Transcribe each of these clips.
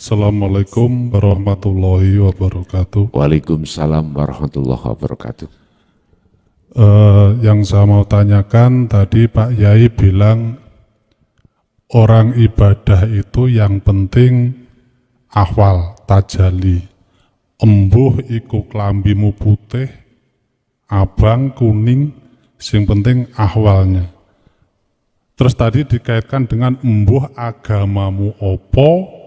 Assalamualaikum warahmatullahi wabarakatuh. Waalaikumsalam warahmatullahi wabarakatuh. Yang saya mau tanyakan tadi Pak Yai bilang orang ibadah itu yang penting ahwal, tajali. Embuh iku klambimu putih, abang, kuning, sing penting ahwalnya. Terus tadi dikaitkan dengan embuh agamamu opo,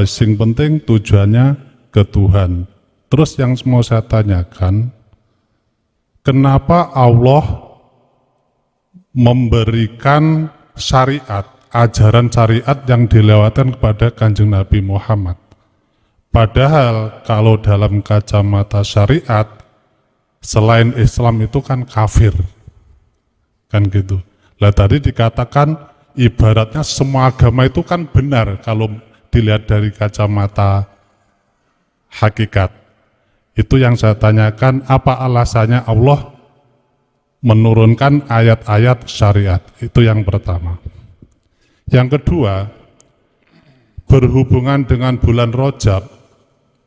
sing penting tujuannya ke Tuhan. Terus yang mau saya tanyakan, kenapa Allah memberikan syariat, ajaran syariat yang dilewatkan kepada Kanjeng Nabi Muhammad? Padahal kalau dalam kacamata syariat, selain Islam itu kan kafir. Kan gitu. Lah tadi dikatakan ibaratnya semua agama itu kan benar kalau dilihat dari kacamata hakikat. Itu yang saya tanyakan, apa alasannya Allah menurunkan ayat-ayat syariat? Itu yang pertama. Yang kedua, berhubungan dengan bulan Rajab,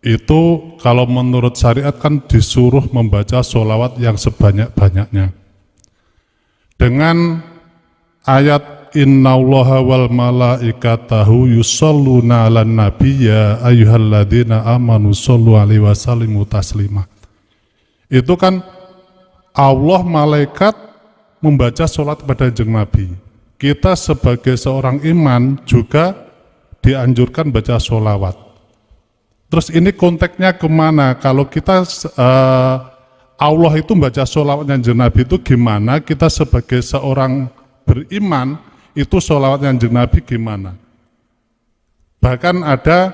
itu kalau menurut syariat kan disuruh membaca sholawat yang sebanyak-banyaknya. Dengan ayat innallaha wal malaikatahu yusholluna 'alan nabi ya ayyuhalladzina amanu shollu 'alaihi wasallimu taslima. Itu kan Allah malaikat membaca sholat kepada Kanjeng Nabi. Kita sebagai seorang iman juga dianjurkan baca sholawat. Terus ini konteksnya kemana? Kalau kita Allah itu baca sholawatnya Kanjeng Nabi itu gimana? Kita sebagai seorang beriman itu sholawatnya Kanjeng Nabi gimana? Bahkan ada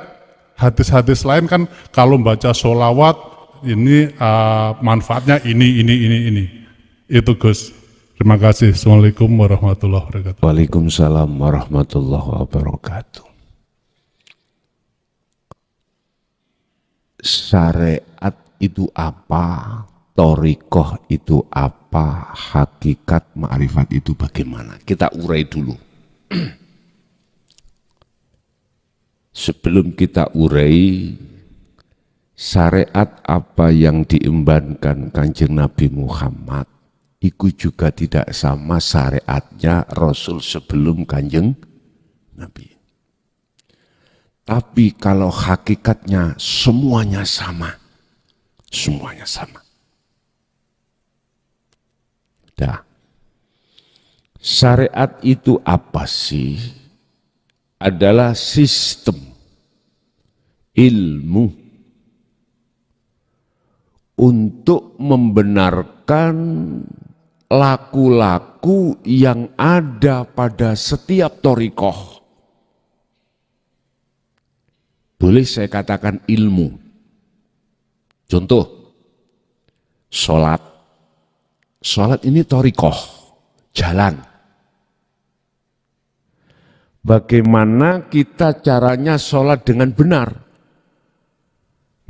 hadis-hadis lain kan kalau baca sholawat ini manfaatnya ini. Itu Gus. Terima kasih. Assalamualaikum warahmatullahi wabarakatuh. Waalaikumsalam warahmatullahi wabarakatuh. Syariat itu apa? Thariqah itu apa? Hakikat ma'rifat itu bagaimana? Kita urai dulu. Sebelum kita urai syariat apa yang diembankan Kanjeng Nabi Muhammad, itu juga tidak sama syariatnya Rasul sebelum Kanjeng Nabi. Tapi kalau hakikatnya semuanya sama. Semuanya sama. Nah, syariat itu apa sih? Adalah sistem ilmu untuk membenarkan laku-laku yang ada pada setiap thariqah. Boleh saya katakan ilmu. Contoh, sholat. Sholat ini thariqah, jalan. Bagaimana kita caranya sholat dengan benar?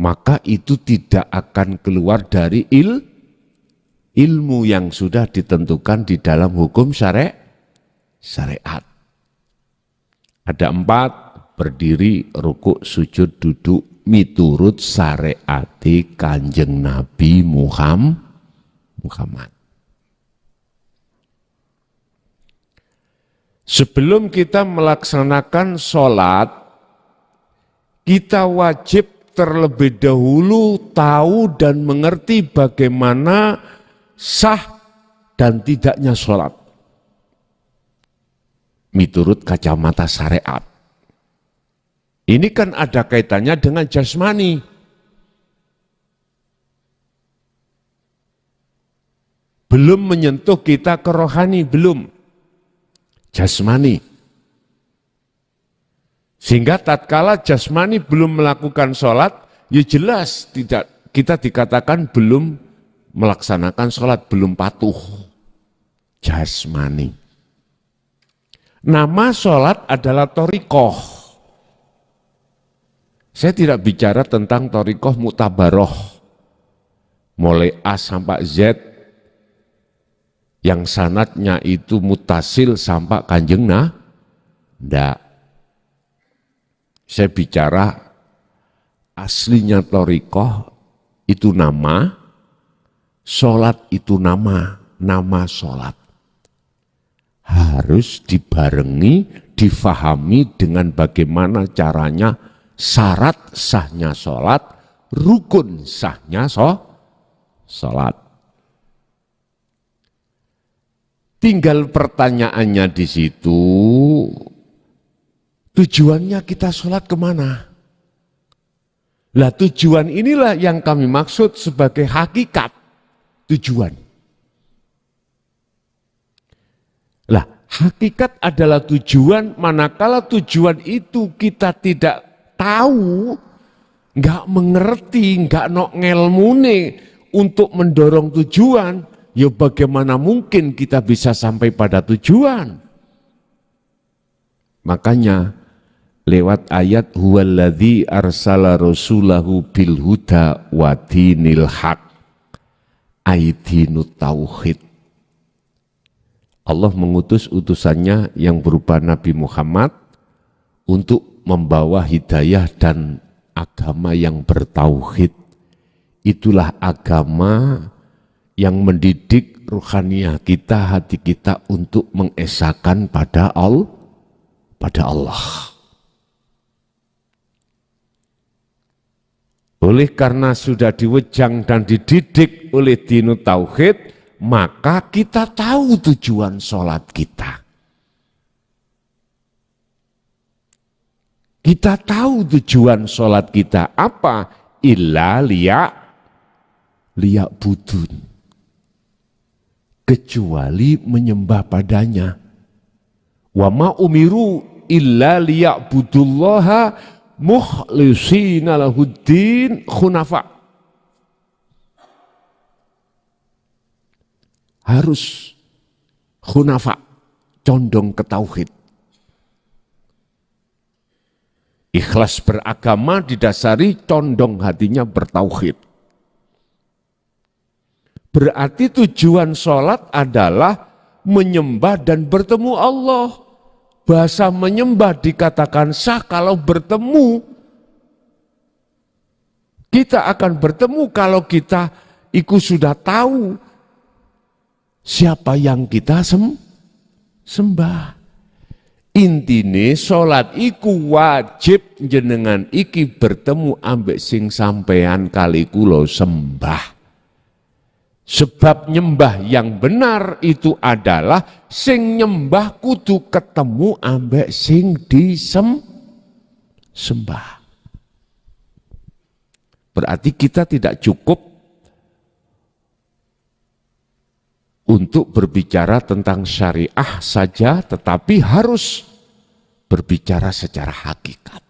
Maka itu tidak akan keluar dari ilmu yang sudah ditentukan di dalam hukum syariat. Ada 4, berdiri, rukuk, sujud, duduk, miturut syariati Kanjeng Nabi Muhammad. Sebelum kita melaksanakan sholat, kita wajib terlebih dahulu tahu dan mengerti bagaimana sah dan tidaknya sholat. Miturut kacamata syariat. Ini kan ada kaitannya dengan jasmani. Belum menyentuh kita ke rohani, belum. Jasmani. Sehingga tatkala jasmani belum melakukan sholat, ya jelas tidak, kita dikatakan belum melaksanakan sholat, belum patuh. Jasmani. Nama sholat adalah thariqah. Saya tidak bicara tentang thariqah mutabaroh. Mulai A sampai Z, yang sanadnya itu mutasil sampai kanjeng nah, ndak. Saya bicara aslinya thariqah itu nama, sholat itu nama sholat. Harus dibarengi, difahami dengan bagaimana caranya syarat sahnya sholat, rukun sahnya sholat. Tinggal pertanyaannya di situ, tujuannya kita sholat kemana? Lah tujuan inilah yang kami maksud sebagai hakikat tujuan. Lah hakikat adalah tujuan, manakala tujuan itu kita tidak tahu, nggak mengerti, nggak nok ngelmune untuk mendorong tujuan, ya bagaimana mungkin kita bisa sampai pada tujuan? Makanya lewat ayat huwallazi arsala rasulahu bil huda wa dinil haq aidinut tauhid. Allah mengutus utusannya yang berupa Nabi Muhammad untuk membawa hidayah dan agama yang bertauhid. Itulah agama yang mendidik ruhaniah kita, hati kita untuk mengesahkan pada Allah. Oleh karena sudah diwejang dan dididik oleh dinut tauhid, maka kita tahu tujuan sholat kita. Kita tahu tujuan sholat kita apa? Illa liya'budun. Kecuali menyembah padanya. Wa ma umiru illa liya'budullaha mukhlisina lahuddin khunafa. Harus khunafa, condong ke tauhid. Ikhlas beragama didasari condong hatinya bertauhid. Berarti tujuan sholat adalah menyembah dan bertemu Allah. Bahasa menyembah dikatakan sah kalau bertemu. Kita akan bertemu kalau kita sudah tahu siapa yang kita sembah. Intine sholat iku wajib jenengan iki bertemu ambek sing sampean kali kulo sembah. Sebab nyembah yang benar itu adalah sing nyembah kudu ketemu ambek sing disembah. Berarti kita tidak cukup untuk berbicara tentang syariah saja, tetapi harus berbicara secara hakikat.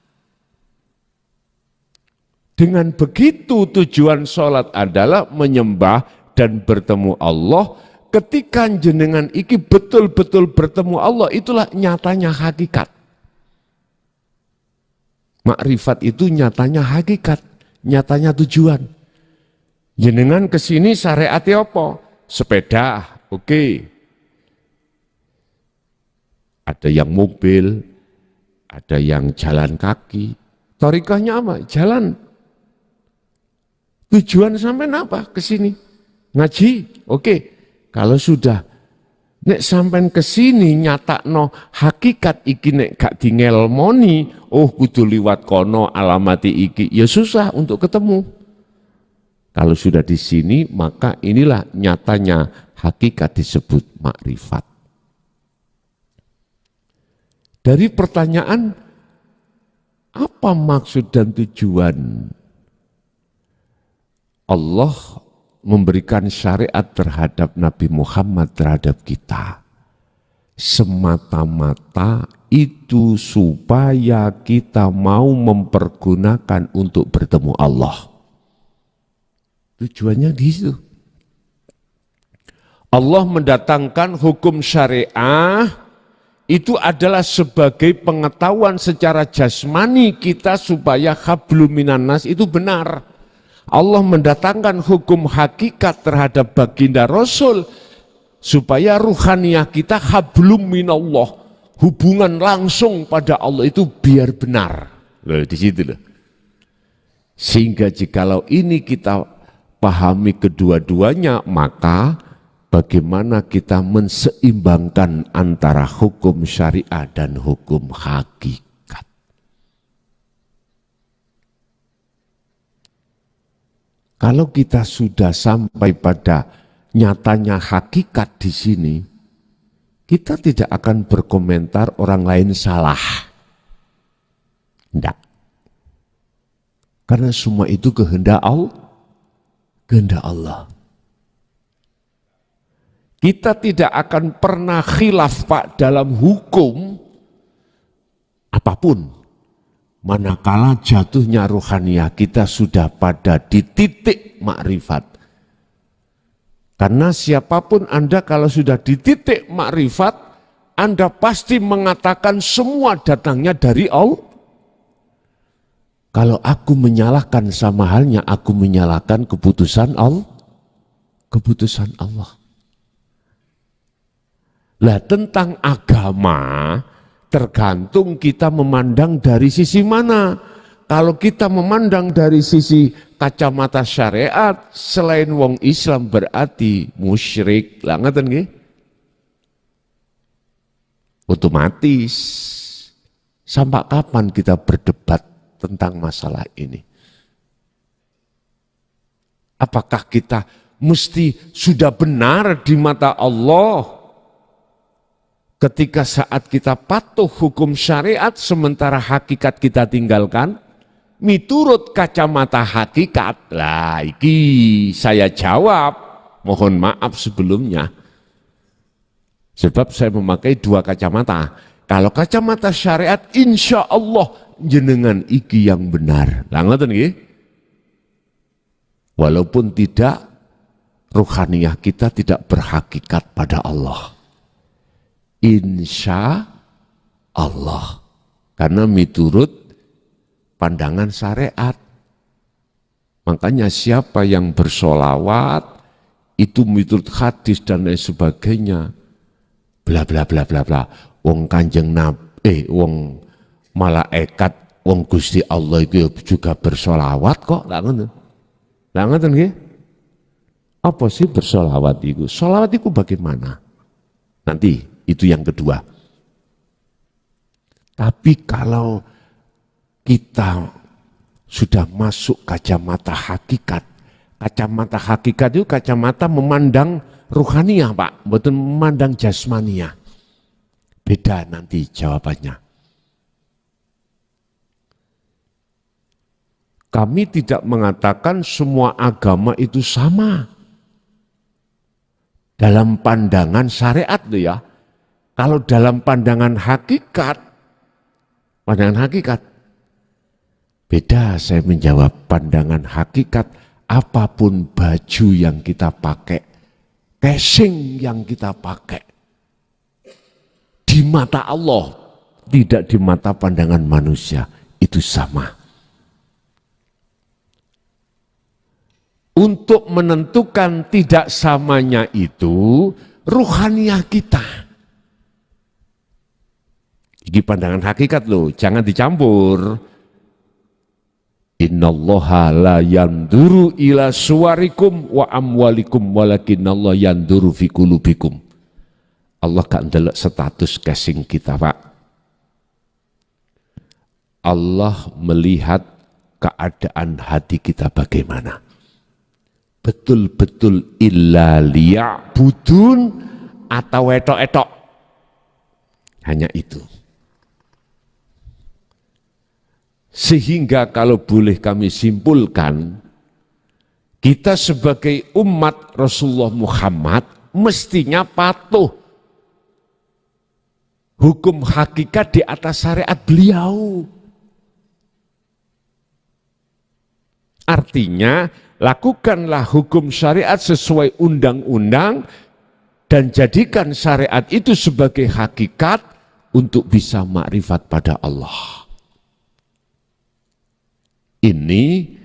Dengan begitu tujuan sholat adalah menyembah dan bertemu Allah. Ketika jenengan iki betul-betul bertemu Allah, itulah nyatanya hakikat. Makrifat itu nyatanya hakikat, nyatanya tujuan. Jenengan kesini syariatnya apa? Sepeda, oke. Ada yang mobil, ada yang jalan kaki. Thariqahnya apa? Jalan. Tujuan sampai apa ke sini? Ngaji, oke. Kalau sudah nek sampai ke sini nyatakno hakikat iki nek gak dingelmoni, oh kudu liwat kono alamati iki, ya susah untuk ketemu. Kalau sudah di sini, maka inilah nyatanya hakikat disebut makrifat. Dari pertanyaan, apa maksud dan tujuan Allah memberikan syariat terhadap Nabi Muhammad terhadap kita? Semata-mata itu supaya kita mau mempergunakan untuk bertemu Allah. Tujuannya di situ. Allah mendatangkan hukum syariah itu adalah sebagai pengetahuan secara jasmani kita supaya hablum minan nas itu benar. Allah mendatangkan hukum hakikat terhadap baginda Rasul supaya ruhaniyah kita hablum minallah, hubungan langsung pada Allah itu biar benar. Loh, di situ loh. Sehingga jikalau ini kita pahami kedua-duanya, maka bagaimana kita menseimbangkan antara hukum syariah dan hukum hakikat. Kalau kita sudah sampai pada nyatanya hakikat di sini, kita tidak akan berkomentar orang lain salah. Tidak. Karena semua itu kehendak Allah. Kita tidak akan pernah khilaf Pak dalam hukum apapun. Manakala jatuhnya ruhaniyah kita sudah pada di titik makrifat. Karena siapapun Anda kalau sudah di titik makrifat, Anda pasti mengatakan semua datangnya dari Allah. Kalau aku menyalahkan sama halnya aku menyalahkan keputusan Allah. Keputusan Allah. Lah tentang agama tergantung kita memandang dari sisi mana. Kalau kita memandang dari sisi kacamata syariat, selain wong Islam berarti musyrik. Lah ngeten nggih? Otomatis. Sampai kapan kita berdebat tentang masalah ini? Apakah kita mesti sudah benar di mata Allah ketika saat kita patuh hukum syariat sementara hakikat kita tinggalkan? Miturut kacamata hakikat, lah iki saya jawab, mohon maaf sebelumnya. Sebab saya memakai dua kacamata. Kalau kacamata syariat, insya Allah jenengan iki yang benar. Lah ngoten nggih? Walaupun tidak, ruhaniyah kita tidak berhakikat pada Allah. Insya Allah. Karena miturut pandangan syariat. Makanya siapa yang bersolawat, itu miturut hadis dan lain sebagainya. Bla bla bla bla bla. Wong Kanjeng Nabi, wong malaikat, wong Gusti Allah itu juga bersolawat kok. Lah ngoten. Lah ngoten nggih? Apa sih bersolawat itu? Solawat itu bagaimana? Nanti itu yang kedua. Tapi kalau kita sudah masuk kacamata hakikat. Kacamata hakikat itu kacamata memandang ruhaniyah Pak, bukan memandang jasmaniyah. Beda nanti jawabannya. Kami tidak mengatakan semua agama itu sama. Dalam pandangan syariat loh ya. Kalau dalam pandangan hakikat, beda saya menjawab pandangan hakikat, apapun baju yang kita pakai, casing yang kita pakai, di mata Allah, tidak di mata pandangan manusia, itu sama. Untuk menentukan tidak samanya itu, ruhaniyah kita. Ini pandangan hakikat loh, jangan dicampur. Innallaha la yanduru ila suwarikum wa amwalikum walakinallah yanduru fi qulubikum. Allah gak ndelok status casing kita, Pak. Allah melihat keadaan hati kita bagaimana. Betul-betul illa liya'budun atau etok-etok. Hanya itu. Sehingga kalau boleh kami simpulkan, kita sebagai umat Rasulullah Muhammad mestinya patuh hukum hakikat di atas syariat beliau. Artinya, lakukanlah hukum syariat sesuai undang-undang dan jadikan syariat itu sebagai hakikat untuk bisa makrifat pada Allah. Ini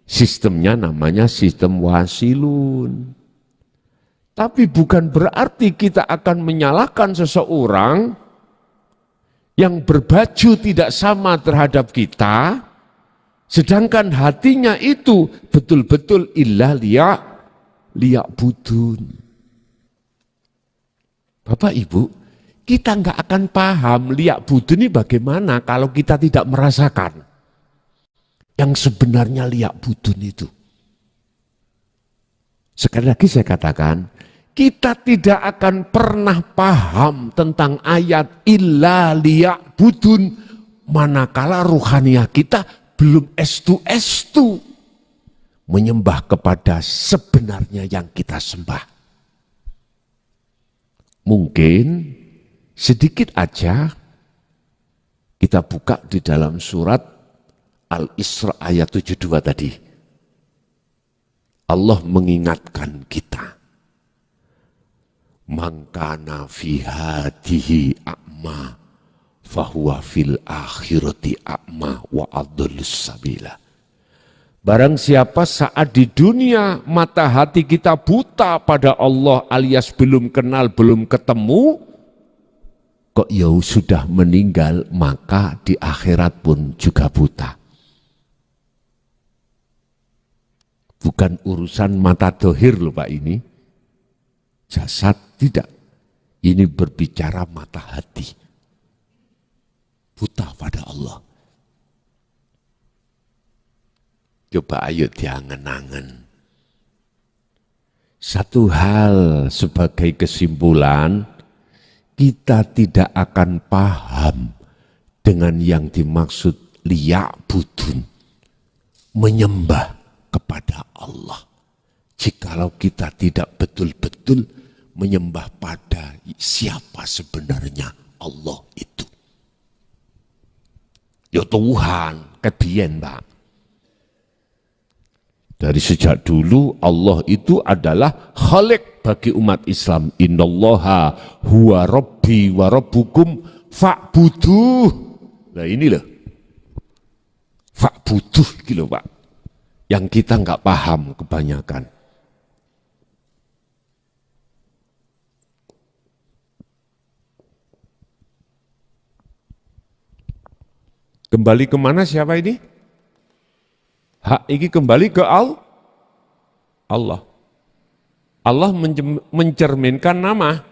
sistemnya namanya sistem wasilun. Tapi bukan berarti kita akan menyalahkan seseorang yang berbaju tidak sama terhadap kita, sedangkan hatinya itu betul-betul illa liya'budun. Bapak Ibu, kita nggak akan paham liya'budun ini bagaimana kalau kita tidak merasakan yang sebenarnya liya'budun itu. Sekali lagi saya katakan, kita tidak akan pernah paham tentang ayat illa liya'budun manakala ruhaniah kita belum estu-estu menyembah kepada sebenarnya yang kita sembah. Mungkin sedikit aja kita buka di dalam surat Al-Isra ayat 72 tadi. Allah mengingatkan kita. Man kana fi hadihi a'ma fahuwa fil akhirati a'ma wa adallus sabila. Barang siapa saat di dunia mata hati kita buta pada Allah alias belum kenal, belum ketemu, kok ya sudah meninggal, maka di akhirat pun juga buta. Bukan urusan mata dohir loh Pak ini. Jasad tidak. Ini berbicara mata hati. Buta pada Allah. Coba ayo diangen-angen. Satu hal sebagai kesimpulan, kita tidak akan paham dengan yang dimaksud liya'budun, menyembah kepada Allah. Jikalau kita tidak betul-betul menyembah pada siapa sebenarnya Allah itu. Ya Tuhan, kebiyen Pak. Dari sejak dulu Allah itu adalah khalik bagi umat Islam. Innallaha huwa rabbi wa rabbukum fa'buduh. Nah ini loh. Fa'buduh gitu Pak. Yang kita nggak paham kebanyakan. Kembali kemana siapa ini? Hak ini kembali ke Allah. Allah mencerminkan nama.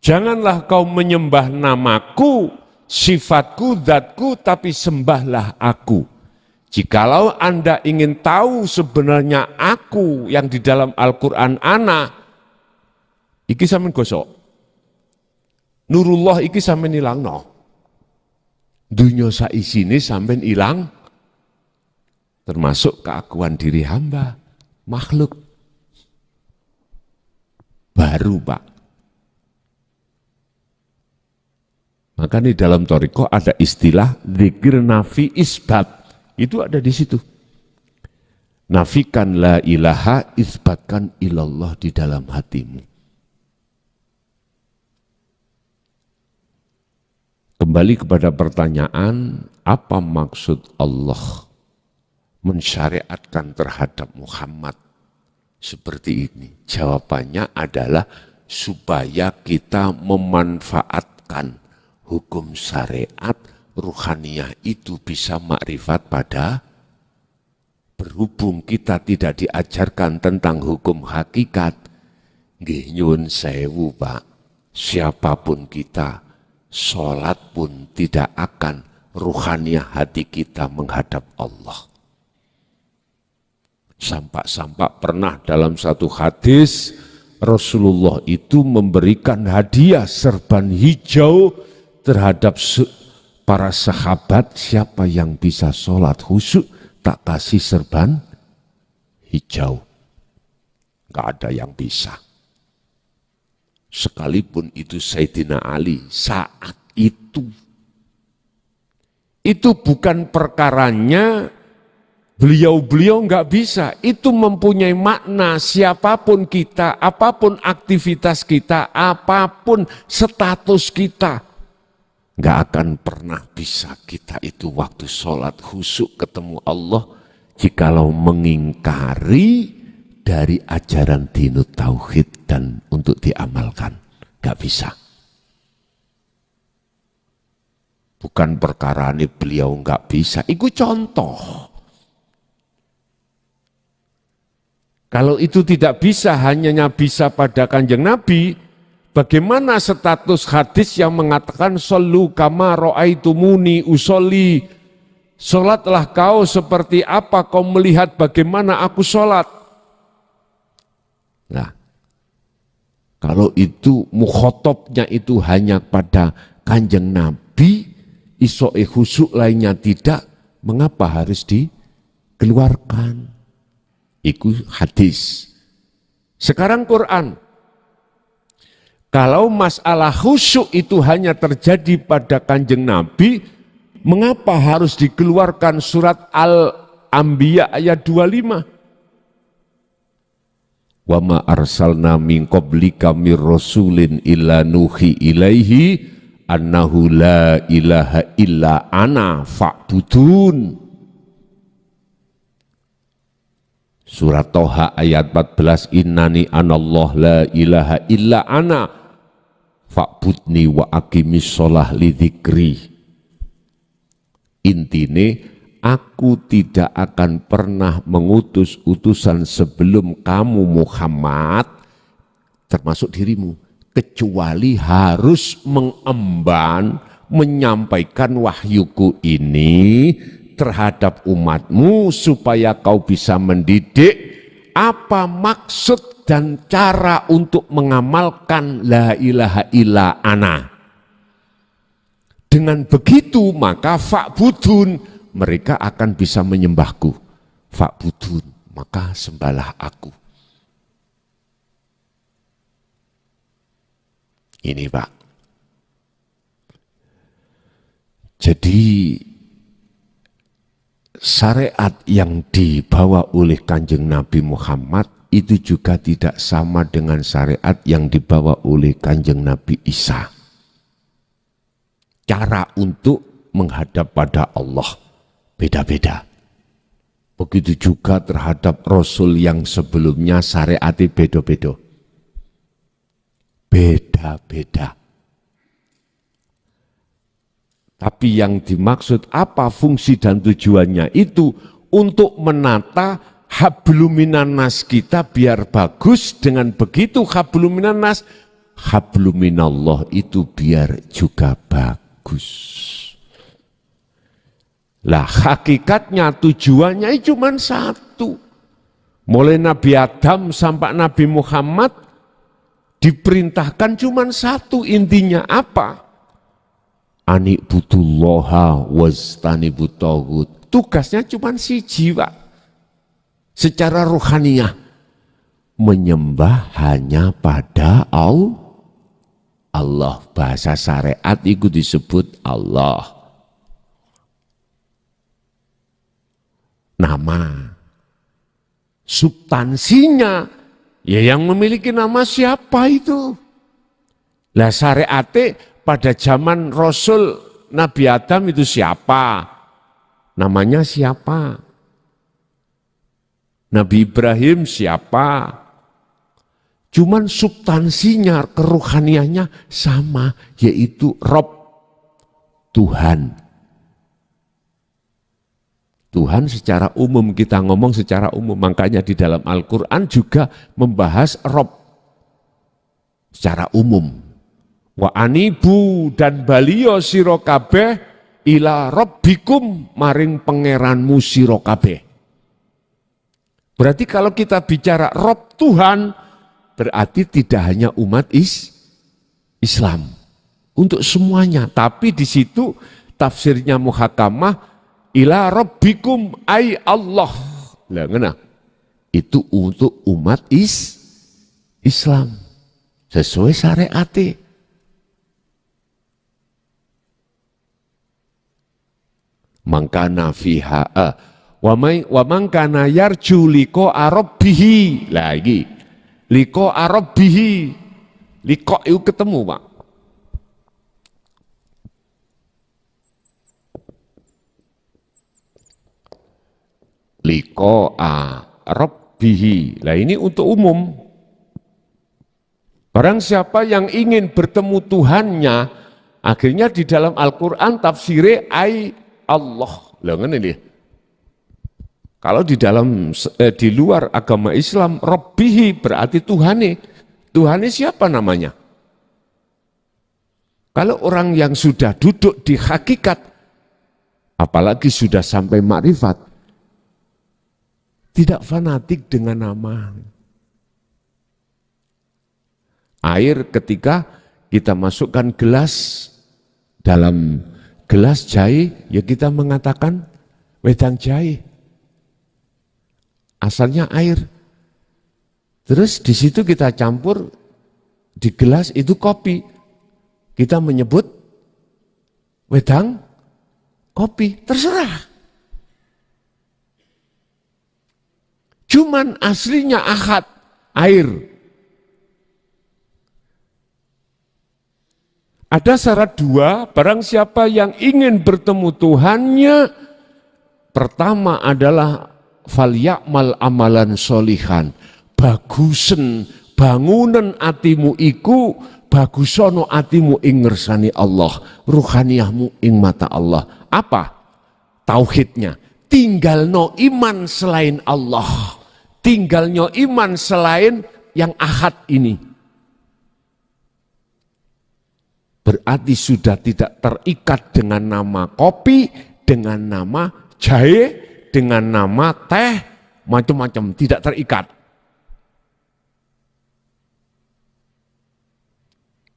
Janganlah kau menyembah namaku, sifatku, zatku, tapi sembahlah aku. Jikalau Anda ingin tahu sebenarnya aku yang di dalam Al-Quran ana, iki sampean gosok. Nurullah iki sampean ilangno. Dunia saisine sampean ilang, termasuk keakuan diri hamba, makhluk. Baru Pak. Maka di dalam thariqah ada istilah dzikir nafi isbat. Itu ada di situ. Nafikan la ilaha, isbatkan ilallah di dalam hatimu. Kembali kepada pertanyaan, apa maksud Allah mensyariatkan terhadap Muhammad seperti ini? Jawabannya adalah supaya kita memanfaatkan hukum syariat, ruhaniyah itu bisa makrifat pada, berhubung kita tidak diajarkan tentang hukum hakikat. Nggih nyuwun sewu Pak, siapapun kita, sholat pun tidak akan ruhaniyah hati kita menghadap Allah. Sampak-sampak pernah dalam satu hadis, Rasulullah itu memberikan hadiah serban hijau terhadap para sahabat, siapa yang bisa sholat khusyuk tak kasih serban hijau. Gak ada yang bisa. Sekalipun itu Sayyidina Ali saat itu. Itu bukan perkaranya beliau-beliau nggak bisa. Itu mempunyai makna siapapun kita, apapun aktivitas kita, apapun status kita. Nggak akan pernah bisa kita itu waktu sholat khusyuk ketemu Allah jikalau mengingkari dari ajaran dinut tauhid dan untuk diamalkan. Nggak bisa. Bukan perkara ini beliau enggak bisa, itu contoh. Kalau itu tidak bisa, hanya bisa pada Kanjeng Nabi, bagaimana status hadis yang mengatakan sallu kama ra'aitumuni usolli, salatlah kau seperti apa kau melihat bagaimana aku salat. Nah, kalau itu mukhotobnya itu hanya pada Kanjeng Nabi, iso'e khusyuk lainnya tidak, mengapa harus dikeluarkan? Itu hadis. Sekarang Quran. Kalau masalah khusyuk itu hanya terjadi pada Kanjeng Nabi, mengapa harus dikeluarkan surat Al-Anbiya ayat 25? Wa ma arsalna min qablika mir rasulin illa nuhi ilaihi annahu la ilaha illa ana fa'budun. Surat Toha ayat 14, innani anallah la ilaha illa ana fa'budni wa aqimis sholah li dzikri. Intine, aku tidak akan pernah mengutus utusan sebelum kamu Muhammad, termasuk dirimu, kecuali harus mengemban, menyampaikan wahyuku ini terhadap umatmu supaya kau bisa mendidik apa maksud dan cara untuk mengamalkan la ilaha illa ana. Dengan begitu maka fa'budun, mereka akan bisa menyembahku. Fa'budun, maka sembahlah aku. Ini Pak. Jadi syariat yang dibawa oleh Kanjeng Nabi Muhammad itu juga tidak sama dengan syariat yang dibawa oleh Kanjeng Nabi Isa. Cara untuk menghadap pada Allah beda-beda. Begitu juga terhadap Rasul yang sebelumnya syariatnya beda-beda. Beda-beda. Tapi yang dimaksud apa fungsi dan tujuannya itu untuk menata habluminan nas kita biar bagus. Dengan begitu habluminan nas, habluminallah itu biar juga bagus. Lah hakikatnya tujuannya cuma satu. Mulai Nabi Adam sampai Nabi Muhammad diperintahkan cuma satu, intinya apa? Ani'budullaha wastanibu taghut. Tugasnya cuma siji, Pak. Secara ruhaniyah menyembah hanya pada Allah. Bahasa syariat itu disebut Allah. Nama. Substansinya ya yang memiliki nama siapa itu? Lah syariatnya pada zaman Rasul Nabi Adam itu siapa? Namanya siapa? Nabi Ibrahim siapa? Cuman substansinya, keruhaniannya sama, yaitu Rob, Tuhan. Tuhan secara umum, kita ngomong secara umum, makanya di dalam Al-Quran juga membahas Rob secara umum. Wa anibu dan balio sira kabeh ila rabbikum maring pangeranmu sira kabeh. Berarti kalau kita bicara Rob Tuhan, berarti tidak hanya umat Islam, untuk semuanya. Tapi di situ tafsirnya muhakamah ila rabbikum ay Allah. Lah ngena. Itu untuk umat Islam sesuai syariat. Mangkana fiha wa mangkana yarju liqa rabbihi. Lagi liqa rabbihi, liqa itu ketemu, Pak. Liqa rabbihi. Lah ini untuk umum. Barang siapa yang ingin bertemu Tuhannya, Akhirnya di dalam Al-Quran tafsirnya ai Allah. Lah ngene nih. Kalau di luar agama Islam, Rabbihi berarti Tuhane. Tuhane siapa namanya? Kalau orang yang sudah duduk di hakikat, apalagi sudah sampai makrifat, tidak fanatik dengan nama. Air ketika kita masukkan gelas, dalam gelas jahe, ya kita mengatakan wedang jahe. Asalnya air. Terus di situ kita campur, di gelas itu kopi. Kita menyebut wedang kopi, terserah. Cuman aslinya ahad, air. Ada syarat dua, barang siapa yang ingin bertemu Tuhannya, pertama adalah falyakmal amalan solihan, bagusen bangunan atimu iku, bagusono atimu ing ngersani Allah, ruhaniyahmu ing mata Allah. Apa? Tauhidnya. Tinggalno iman selain Allah. Tinggalnya iman selain yang ahad ini. Berarti sudah tidak terikat dengan nama kopi, dengan nama jahe, dengan nama teh, macam-macam, tidak terikat.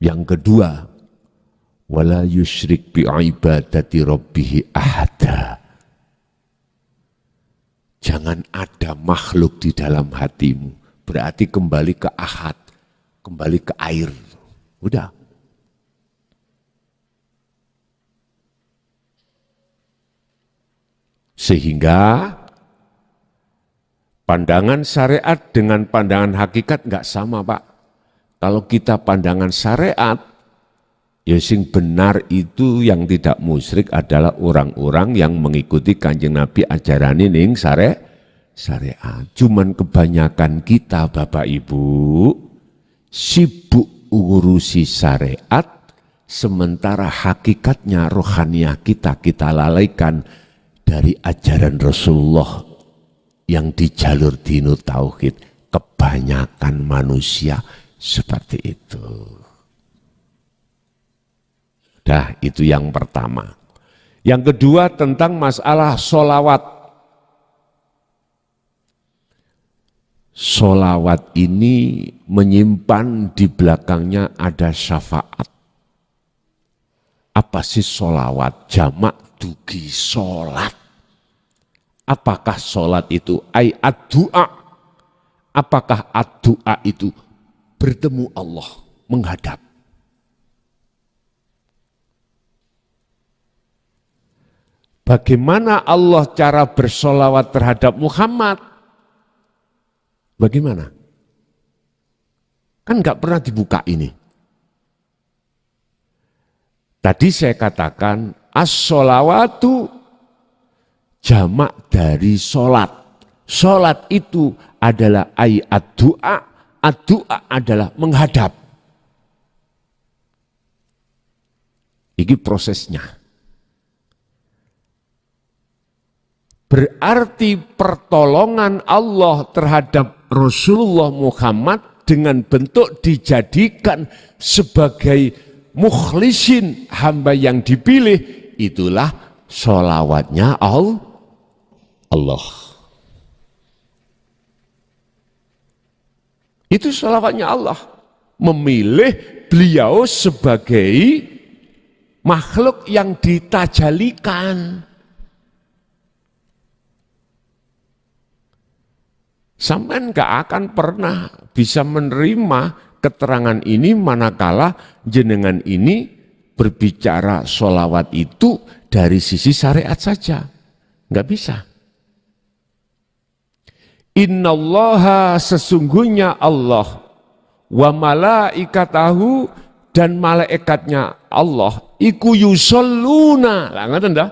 Yang kedua, wala yusyrik bi ibadati rabbih ahada. Jangan ada makhluk di dalam hatimu. Berarti kembali ke ahad, kembali ke air. Udah. Sehingga pandangan syariat dengan pandangan hakikat enggak sama, Pak. Kalau kita pandangan syariat, ya sing benar itu yang tidak musyrik adalah orang-orang yang mengikuti Kanjeng Nabi ajaran ini syariat. Cuman kebanyakan kita Bapak Ibu sibuk urusi syariat, sementara hakikatnya rohaniah kita lalaikan dari ajaran Rasulullah yang di jalur dinul tauhid. Kebanyakan manusia seperti itu. Dah, itu yang pertama. Yang kedua tentang masalah sholawat. Sholawat ini menyimpan di belakangnya ada syafaat. Apa sih sholawat? Jamak dugi sholat. Apakah sholat itu ad-du'a? Apakah ad-du'a itu bertemu Allah, menghadap? Bagaimana Allah cara bersolawat terhadap Muhammad? Bagaimana? Kan enggak pernah dibuka ini. Tadi saya katakan as-sholawatu jamak dari sholat. Sholat itu adalah ad-du'a, ad-du'a adalah menghadap. Ini prosesnya. Berarti pertolongan Allah terhadap Rasulullah Muhammad dengan bentuk dijadikan sebagai mukhlisin, hamba yang dipilih, itulah sholawatnya Allah. Itu sholawatnya Allah. Memilih beliau sebagai makhluk yang ditajalikan. Sampai enggak akan pernah bisa menerima keterangan ini manakala jenengan ini berbicara sholawat itu dari sisi syariat saja. Enggak bisa. Innallaha sesungguhnya Allah wa malaikatahu dan malaikatnya Allah iku yusholluna. Lah ngoten dah.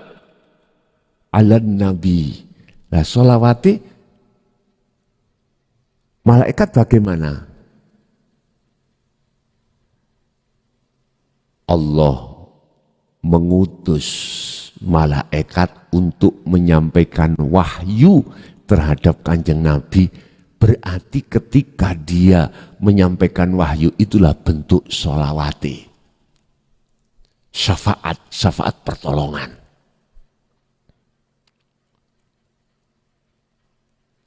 Alan nabi. Lah sholawati malaikat bagaimana? Allah mengutus malaikat untuk menyampaikan wahyu terhadap Kanjeng Nabi, berarti ketika dia menyampaikan wahyu itulah bentuk sholawati. Syafaat pertolongan.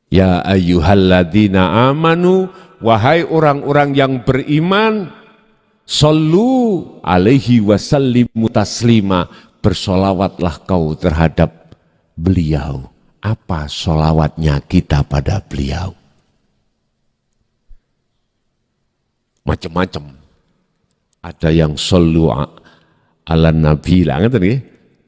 Ya ayyuhalladzina amanu, wahai orang-orang yang beriman, sallu alaihi wasallimu taslima, bersolawatlah kau terhadap beliau. Apa solawatnya kita pada beliau? Macam-macam. Ada yang sallu ala nabi lah,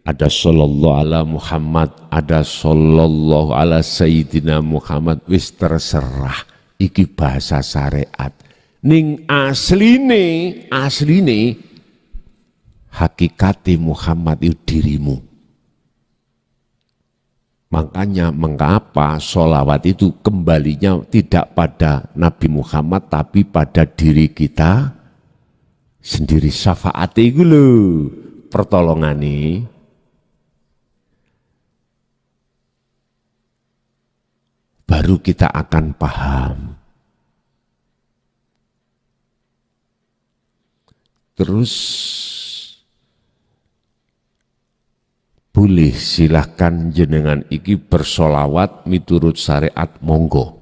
ada sallallahu ala Muhammad, ada sallallahu ala Sayyidina Muhammad, wis terserah. Iki bahasa syariat. Ning asline hakikati Muhammad itu dirimu. Makanya mengapa sholawat itu kembalinya tidak pada Nabi Muhammad tapi pada diri kita sendiri. Syafaat itu loh, pertolongane. Baru kita akan paham. Terus boleh silahkan jenengan iki bersolawat miturut syariat monggo.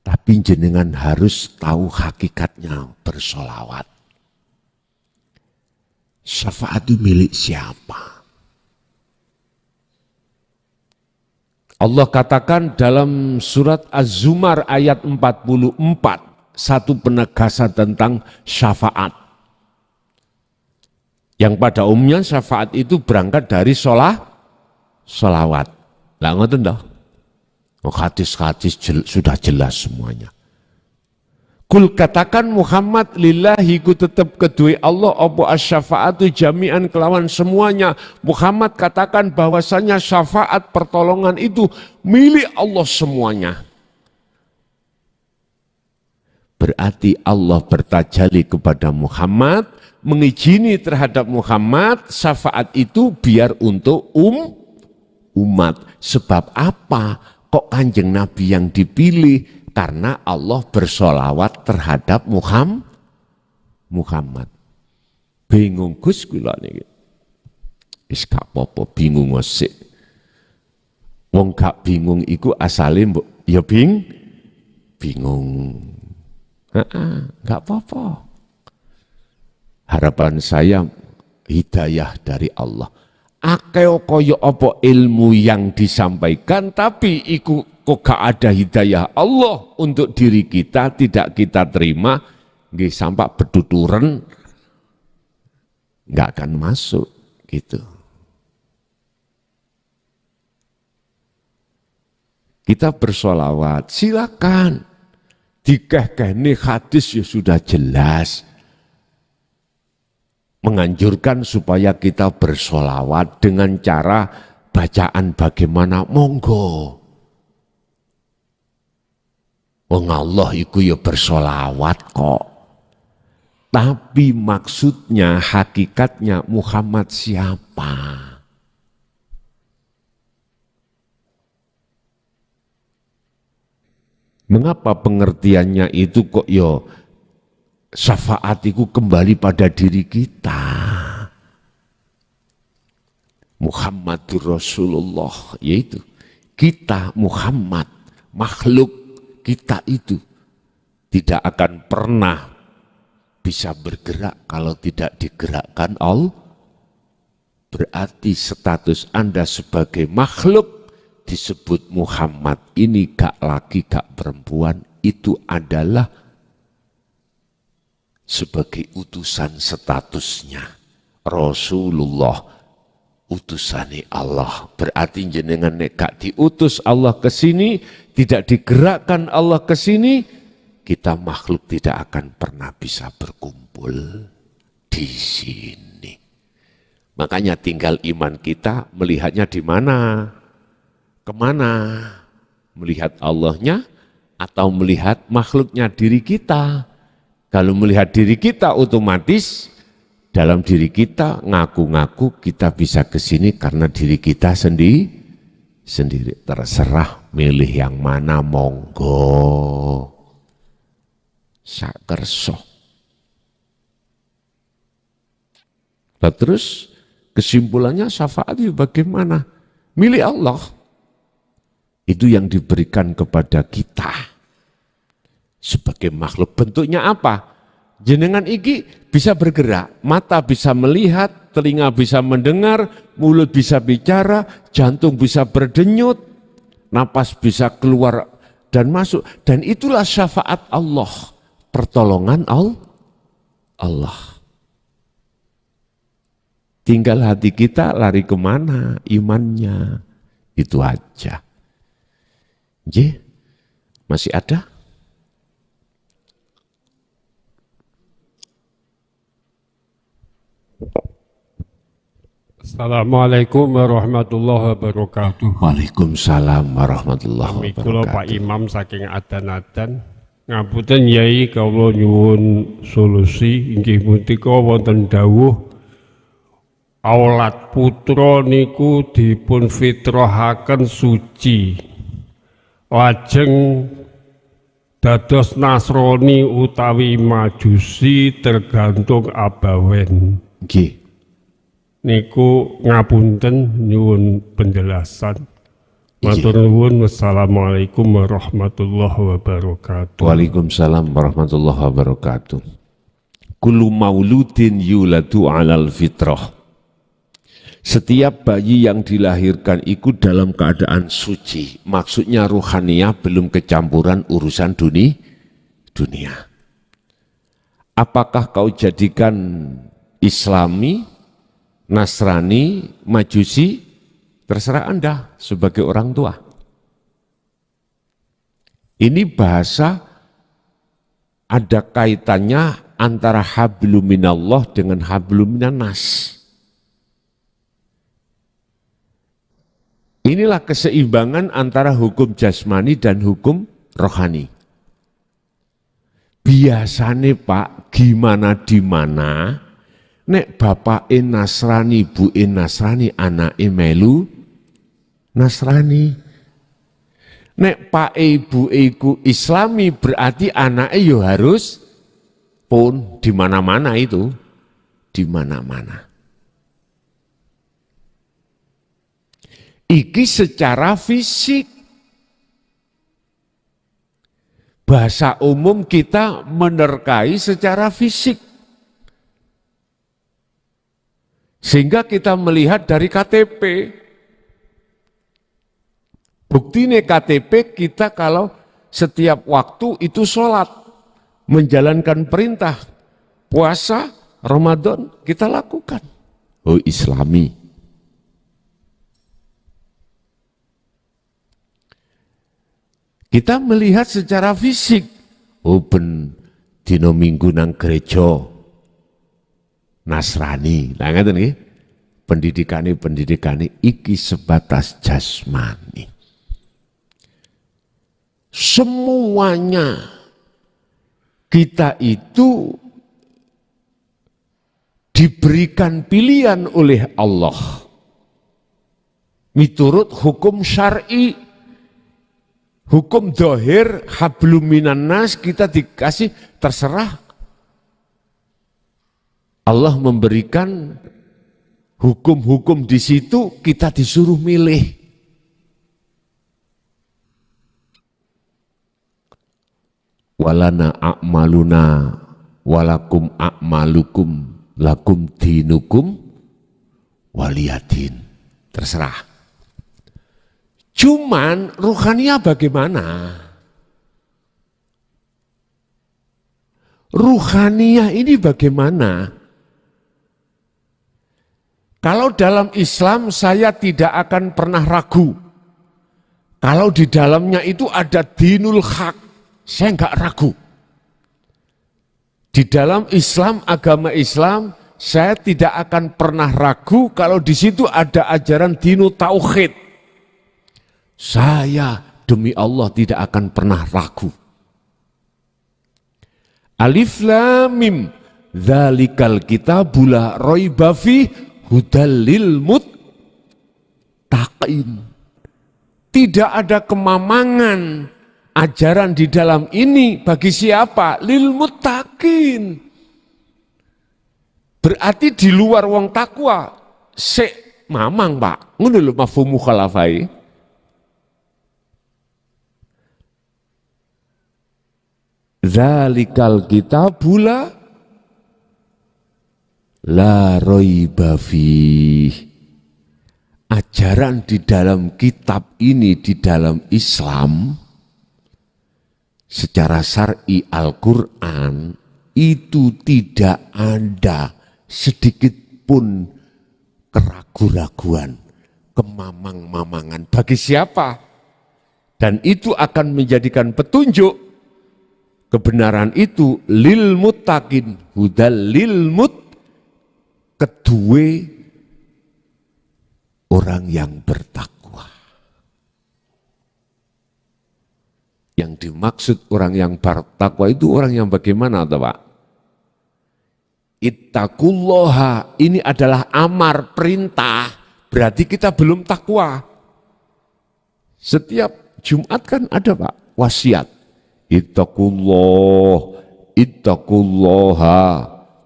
Tapi jenengan harus tahu hakikatnya bersolawat. Syafaat itu milik siapa? Allah katakan dalam surat Az-Zumar ayat 44, satu penegasan tentang syafaat. Yang pada umumnya syafaat itu berangkat dari sholawat. Lah ngoten toh. Hadis-hadis sudah jelas semuanya. Kul katakan Muhammad lillahi ku tetap kedua Allah apa asyafaatu jami'an kelawan semuanya. Muhammad katakan bahwasanya syafaat pertolongan itu milik Allah semuanya. Berarti Allah bertajali kepada Muhammad, mengizini terhadap Muhammad syafaat itu biar untuk umat. Sebab apa? Kok Kanjeng Nabi yang dipilih? Karena Allah bersolawat terhadap Muhammad. Bingung Gus kula niki. Wis gak apa-apa bingung sik. Wong gak bingung iku asale mbok ya bingung. Gak apa-apa. Harapan saya hidayah dari Allah. Akeh kaya apa ilmu yang disampaikan tapi iku kok gak ada hidayah Allah untuk diri kita, tidak kita terima, nggih sampai bertuturan nggak akan masuk gitu. Kita bersolawat, silakan. Dikeh-kehne hadis ya sudah jelas. Menganjurkan supaya kita bersolawat dengan cara bacaan bagaimana, monggo. Wong Allah iku ya bersolawat kok. Tapi maksudnya, hakikatnya Muhammad siapa? Mengapa pengertiannya itu kok ya syafaat itu kembali pada diri kita? Muhammadur Rasulullah, yaitu kita Muhammad, makhluk kita itu tidak akan pernah bisa bergerak kalau tidak digerakkan Allah. Berarti status Anda sebagai makhluk disebut Muhammad ini gak laki gak perempuan, itu adalah sebagai utusan statusnya Rasulullah, utusane Allah. Berarti jenengan nek gak diutus Allah ke sini, tidak digerakkan Allah ke sini, kita makhluk tidak akan pernah bisa berkumpul di sini. Makanya tinggal iman kita melihatnya di mana, kemana, melihat Allahnya atau melihat makhluknya diri kita. Kalau melihat diri kita otomatis dalam diri kita, ngaku-ngaku kita bisa ke sini karena diri kita sendiri. Terserah milih yang mana, monggo. Sak kerso. Nah, terus kesimpulannya syafaat itu bagaimana? Milih Allah. Itu yang diberikan kepada kita. Sebagai makhluk, bentuknya apa? Jenengan iki bisa bergerak, mata bisa melihat, telinga bisa mendengar, mulut bisa bicara, jantung bisa berdenyut, napas bisa keluar dan masuk. Dan itulah syafaat Allah, pertolongan Allah. Tinggal hati kita lari kemana, imannya, itu aja. Masih ada? Assalamualaikum warahmatullahi wabarakatuh. Waalaikumsalam warahmatullahi Kula wabarakatuh. Pak Imam saking adan-adan ngapunten Yai kawula nyuwun solusi inggih punika wonten dawuh aulad putra niku dipun fitrahaken suci lajeng dados Nasrani utawi Majusi tergantung abawen. Nggih. Niku ngapunten nyuwun penjelasan. Matur nuwun. Wassalamualaikum warahmatullahi wabarakatuh. Waalaikumsalam warahmatullahi wabarakatuh. Kullu mauludin yuladu alal fitrah. Setiap bayi yang dilahirkan itu dalam keadaan suci. Maksudnya ruhaniyah, belum kecampuran urusan dunia. Apakah kau jadikan Islami, Nasrani, Majusi, terserah Anda sebagai orang tua. Ini bahasa ada kaitannya antara hablum minallah dengan hablum minannas. Inilah keseimbangan antara hukum jasmani dan hukum rohani. Biasanya Pak, gimana di mana? Nek bapake Nasrani, ibuke Nasrani, anake melu Nasrani. Nek pake ibuke iku Islami berarti anake yo harus pun di mana-mana itu, di mana-mana. Iki secara fisik. Bahasa umum kita menerkai secara fisik. Sehingga kita melihat dari KTP. Buktinya KTP kita kalau setiap waktu itu sholat, menjalankan perintah, puasa, Ramadan kita lakukan. Oh Islami. Kita melihat secara fisik. Oh ben dino minggu nang gereja. Nasrani, nah ngerti nih, pendidikan iki sebatas jasmani. Semuanya kita itu diberikan pilihan oleh Allah. Miturut hukum syar'i, hukum dohir, hablum minan nas kita dikasih terserah. Allah memberikan hukum-hukum di situ, kita disuruh milih. Walana a'maluna walakum a'malukum lakum dinukum waliyadin. Terserah. Cuman ruhaniyah bagaimana? Ruhaniyah ini bagaimana? Kalau dalam Islam saya tidak akan pernah ragu. Kalau di dalamnya itu ada dinul haq, saya enggak ragu. Di dalam Islam, agama Islam, saya tidak akan pernah ragu kalau di situ ada ajaran dinu tauhid. Saya demi Allah tidak akan pernah ragu. Alif lam mim, Dzalikal kitabu la raiba fi hudal lil muttaqin. Tidak ada kemamangan ajaran di dalam ini bagi siapa? Lil muttaqin. Berarti di luar wong takwa sik mamang, Pak. Ngono lho mafhum mukhalafai. Zalikal kitabu la raiba fih. Ajaran di dalam kitab ini, di dalam Islam, secara syar'i Al-Quran, itu tidak ada sedikit pun keraguan-raguan, kemamang-mamangan. Bagi siapa? Dan itu akan menjadikan petunjuk kebenaran itu lil muttaqin, hudal lil kedua orang yang bertakwa. Yang dimaksud orang yang bertakwa itu orang yang bagaimana, atau Pak? Ittaqullaha, ini adalah amar, perintah, berarti kita belum takwa. Setiap Jumat kan ada, Pak, wasiat. Ittaqullaha.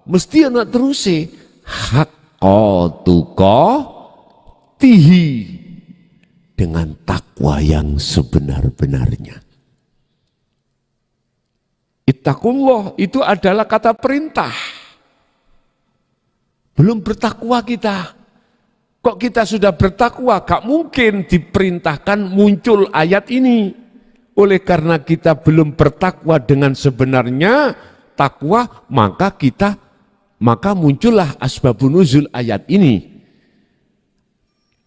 Mesti anak terusi haqqa tuqatihi, dengan takwa yang sebenar-benarnya. Ittaqullah itu adalah kata perintah. Belum bertakwa kita. Kok kita sudah bertakwa? Gak mungkin diperintahkan muncul ayat ini. Oleh karena kita belum bertakwa dengan sebenarnya takwa, maka muncullah asbabun nuzul ayat ini.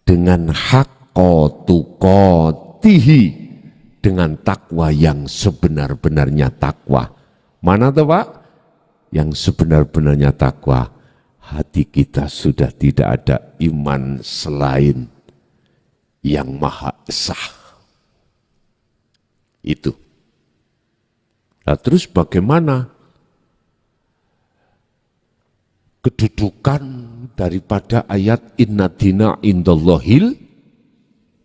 Dengan haqqa tuqatihi, dengan takwa yang sebenar-benarnya takwa. Mana tuh, Pak? Yang sebenar-benarnya takwa. Hati kita sudah tidak ada iman selain yang Maha Esa. Itu. Nah, terus bagaimana kedudukan daripada ayat inna dina indallahil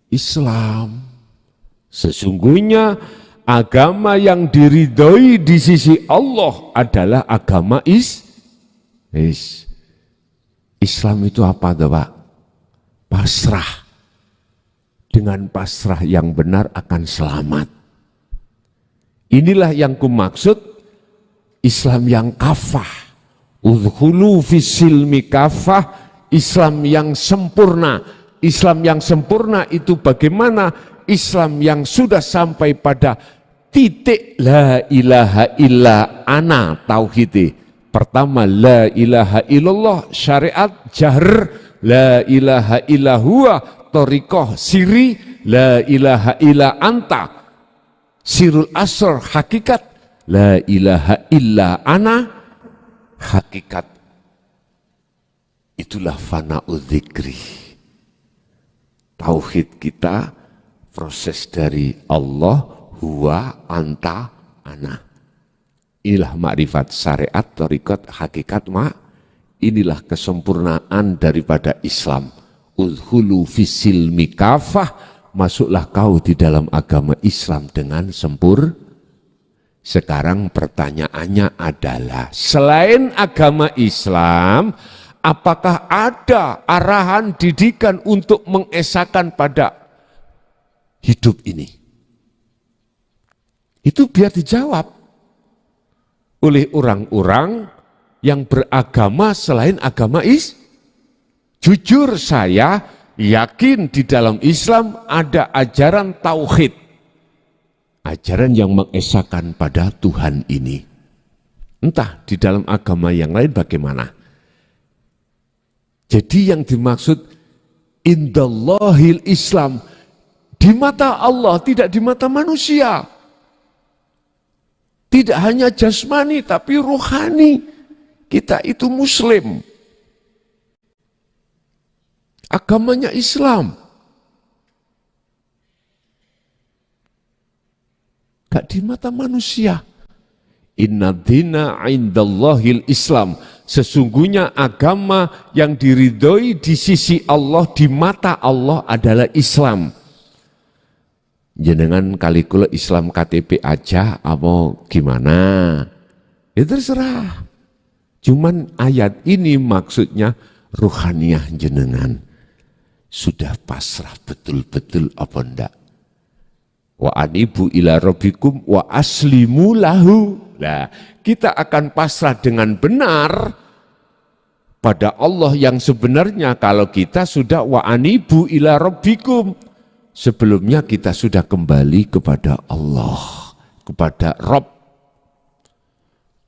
Islam? Sesungguhnya agama yang diridhoi di sisi Allah adalah agama Islam. Itu apa tuh, Pak? Pasrah. Dengan pasrah yang benar akan selamat. Inilah yang kumaksud Islam yang kafah. Udkhulu fisilmi kafah, Islam yang sempurna. Islam yang sempurna itu bagaimana? Islam yang sudah sampai pada titik la ilaha illa ana tauhid. Pertama, la ilaha illallah, syariat jahr, la ilaha illa huwa, thariqah siri, la ilaha illa anta, sirul asr, hakikat, la ilaha illa ana, hakikat. Itulah fana'udz dzikri. Tauhid kita, proses dari Allah, huwa, anta, ana. Inilah makrifat syariat, thariqat, hakikat, inilah kesempurnaan daripada Islam. Udkhulu fisilmi kafah, masuklah kau di dalam agama Islam dengan sempurna. Sekarang pertanyaannya adalah, selain agama Islam, apakah ada arahan didikan untuk mengesahkan pada hidup ini? Itu biar dijawab oleh orang-orang yang beragama selain agama Jujur saya yakin di dalam Islam ada ajaran tauhid. Ajaran yang mengesahkan pada Tuhan ini. Entah di dalam agama yang lain bagaimana. Jadi yang dimaksud indallahil Islam, di mata Allah, tidak di mata manusia. Tidak hanya jasmani, tapi rohani. Kita itu Muslim. Agamanya Islam. Gak di mata manusia. Inna dina indallahil Islam. Sesungguhnya agama yang diridhoi di sisi Allah, di mata Allah adalah Islam. Jenengan kali kula Islam KTP aja apa gimana? Ya terserah. Cuman ayat ini maksudnya ruhaniyah jenengan sudah pasrah betul-betul apa enggak? Wa anibu ila rabbikum wa aslimu lahu. Nah, kita akan pasrah dengan benar pada Allah yang sebenarnya kalau kita sudah wa anibu ila rabbikum. Sebelumnya kita sudah kembali kepada Allah, kepada Rabb.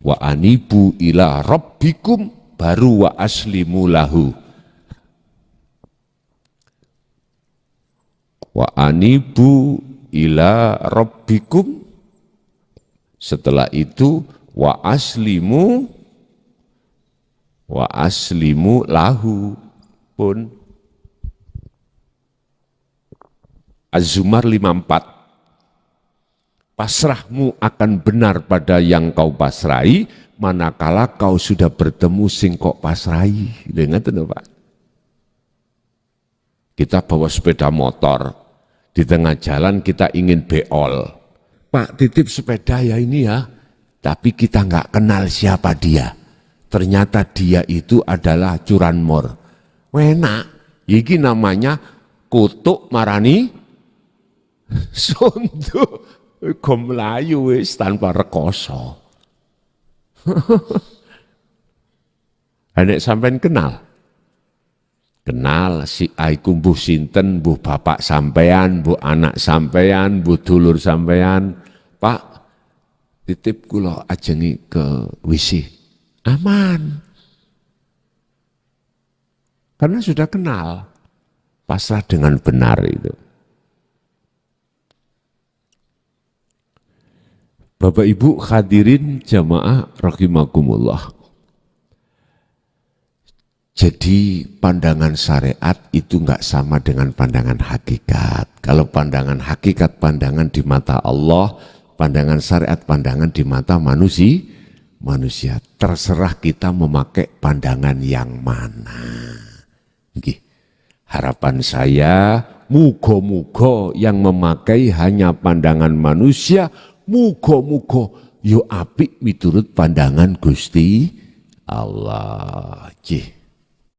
Wa anibu ila rabbikum baru wa aslimu lahu. Wa anibu ila rabbikum. Setelah itu wa aslimu lahu pun. Az-Zumar 54. Pasrahmu akan benar pada yang kau pasrahi, manakala kau sudah bertemu sing kok pasrahi. Dengar tuh Pak. Kita bawa sepeda motor, di tengah jalan kita ingin beol. Pak titip sepeda ya ini ya, tapi kita nggak kenal siapa dia. Ternyata dia itu adalah curanmor. Enak, iki namanya kutuk marani suntuk. Go mlayu wis tanpa rekoso. Nek sampean kenal si aiku mbuh sinten, mbuh bapak sampean, mbuh anak sampean, mbuh dulur sampean. Pak, titip kula ajengi ke WC. Aman. Karena sudah kenal. Pasrah dengan benar itu. Bapak Ibu hadirin jamaah rahimakumullah. Jadi pandangan syariat itu enggak sama dengan pandangan hakikat. Kalau pandangan hakikat pandangan di mata Allah, pandangan syariat pandangan di mata manusia. Terserah kita memakai pandangan yang mana. Oke. Harapan saya, muga-muga yang memakai hanya pandangan manusia, muga-muga yo apik miturut pandangan Gusti Allah.